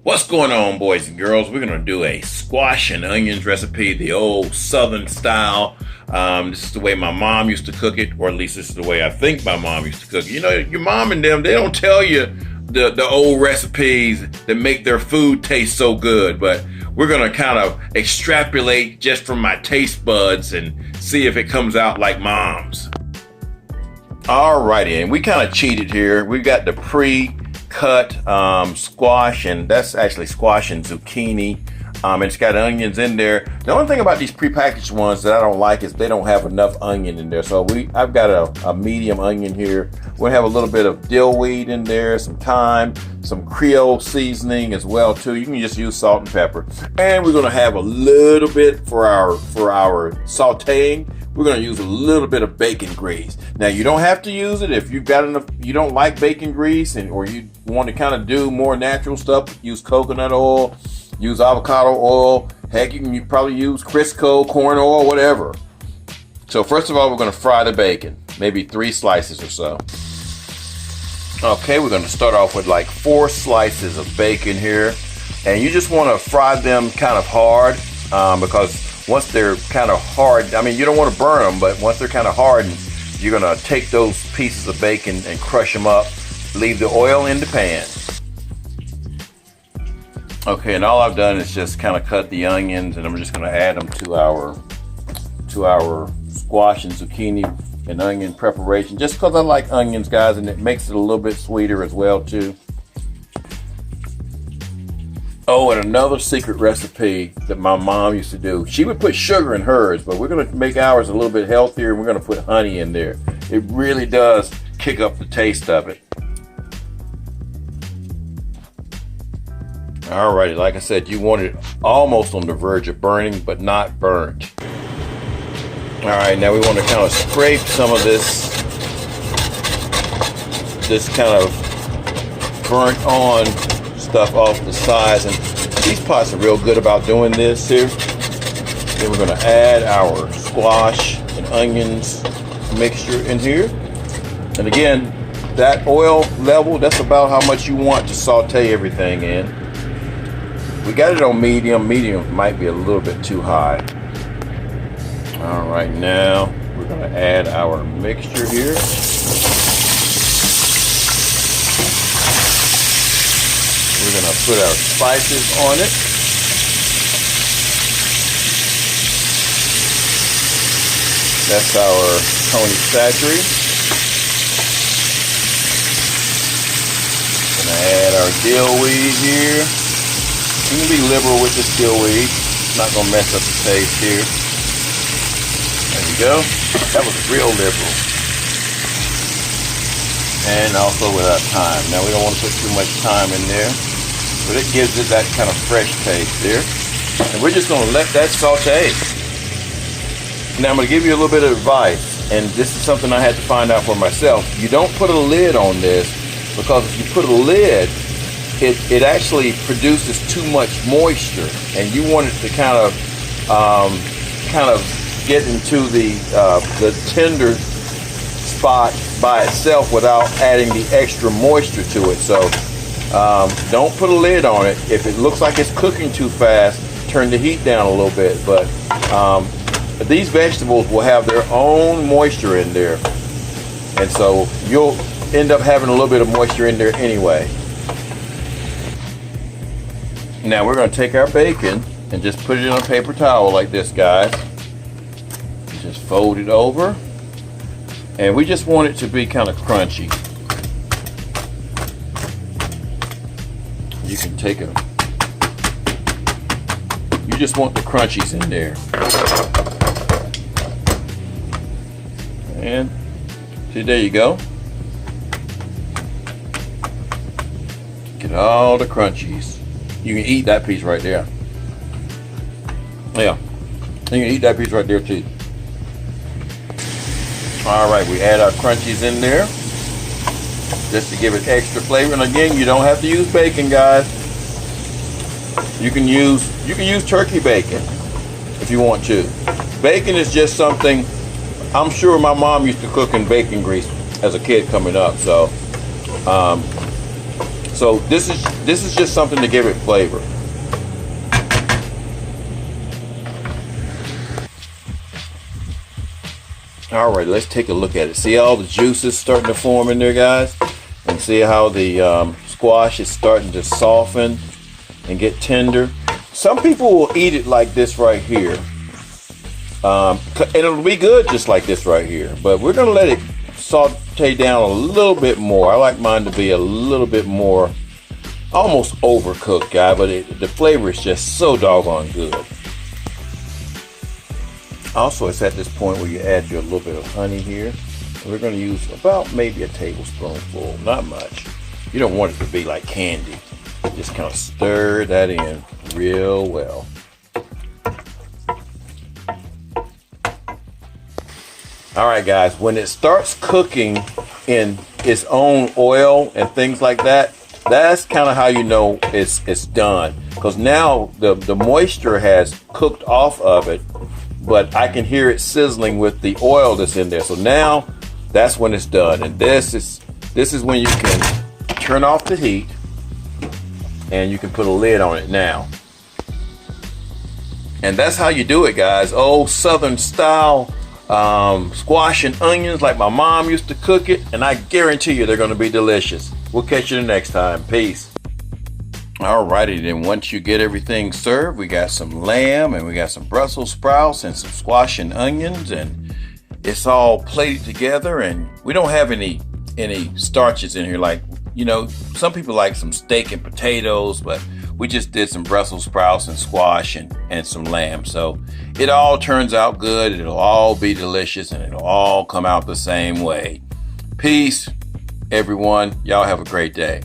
What's going on, boys and girls? We're going to do a squash and onions recipe, the old Southern style. This is the way my mom used to cook it, or at least this is the way I think my mom used to cook it. You know, your mom and them, they don't tell you the old recipes that make their food taste so good, but we're going to kind of extrapolate just from my taste buds and see if it comes out like mom's. Alrighty, and we kind of cheated here. We've got the pre-cut squash, and that's actually squash and zucchini. It's got onions in there. The only thing about these prepackaged ones that I don't like is they don't have enough onion in there. So I've got a medium onion here. We'll have a little bit of dill weed in there, some thyme, some Creole seasoning as well too. You can just use salt and pepper. And we're gonna have a little bit for our sauteing. We're gonna use a little bit of bacon grease. Now you don't have to use it if you've got enough, you don't like bacon grease or you want to kind of do more natural stuff, use coconut oil, use avocado oil. Heck, you can probably use Crisco, corn oil, whatever. So first of all, we're gonna fry the bacon, maybe 3 slices or so. Okay, we're gonna start off with like 4 slices of bacon here. And you just wanna fry them kind of hard because once they're kind of hard, I mean, you don't want to burn them, but once they're kind of hardened, you're going to take those pieces of bacon and crush them up, leave the oil in the pan. Okay, and all I've done is just kind of cut the onions, and I'm just going to add them to our squash and zucchini and onion preparation, just because I like onions, guys, and it makes it a little bit sweeter as well, too. Oh, and another secret recipe that my mom used to do. She would put sugar in hers, but we're gonna make ours a little bit healthier, and we're gonna put honey in there. It really does kick up the taste of it. Alrighty, like I said, you want it almost on the verge of burning, but not burnt. Alright, now we want to kind of scrape some of this kind of burnt on stuff off the sides, and these pots are real good about doing this here. Then we're going to add our squash and onions mixture in here, and again, that oil level, that's about how much you want to saute everything in. We got it on medium. Medium might be a little bit too high. All right, now we're going to add our mixture here. We're going to put our spices on it. That's our Tony Satchery. Going to add our dill weed here. You can be liberal with this dill weed. It's not going to mess up the taste here. There we go. That was real liberal. And also with our thyme. Now we don't want to put too much thyme in there, but it gives it that kind of fresh taste there. And we're just going to let that saute. Now I'm going to give you a little bit of advice, and this is something I had to find out for myself. You don't put a lid on this, because if you put a lid, it actually produces too much moisture, and you want it to kind of get into the tender spot by itself without adding the extra moisture to it. So don't put a lid on it. If it looks like it's cooking too fast, turn the heat down a little bit. But these vegetables will have their own moisture in there, and so you'll end up having a little bit of moisture in there anyway. Now we're going to take our bacon and just put it on a paper towel like this, guys. Just fold it over, and we just want it to be kind of crunchy. You can take you just want the crunchies in there. And see, there you go. Get all the crunchies. You can eat that piece right there. Yeah, you can eat that piece right there too. All right, we add our crunchies in there just to give it extra flavor. And again, you don't have to use bacon, guys. You can use turkey bacon if you want to. Bacon is just something, I'm sure my mom used to cook in bacon grease as a kid coming up. So So this is just something to give it flavor. All right, let's take a look at it. See all the juices starting to form in there, guys? And see how the squash is starting to soften and get tender. Some people will eat it like this right here. And it'll be good just like this right here. But we're going to let it saute down a little bit more. I like mine to be a little bit more, almost overcooked, guy. But the flavor is just so doggone good. Also, it's at this point where you add your little bit of honey here. We're going to use about maybe a tablespoonful, not much. You don't want it to be like candy. Just kind of stir that in real well. All right, guys, when it starts cooking in its own oil and things like that, that's kind of how you know it's done. Because now the moisture has cooked off of it, but I can hear it sizzling with the oil that's in there. So now that's when it's done. And this is when you can turn off the heat and you can put a lid on it now. And that's how you do it, guys. Old Southern style squash and onions like my mom used to cook it, and I guarantee you they're going to be delicious. We'll catch you the next time. Peace. Alrighty, then once you get everything served, we got some lamb and we got some Brussels sprouts and some squash and onions, and it's all plated together, and we don't have any starches in here. Like, you know, some people like some steak and potatoes, but we just did some Brussels sprouts and squash and some lamb. So it all turns out good. It'll all be delicious, and it'll all come out the same way. Peace, everyone. Y'all have a great day.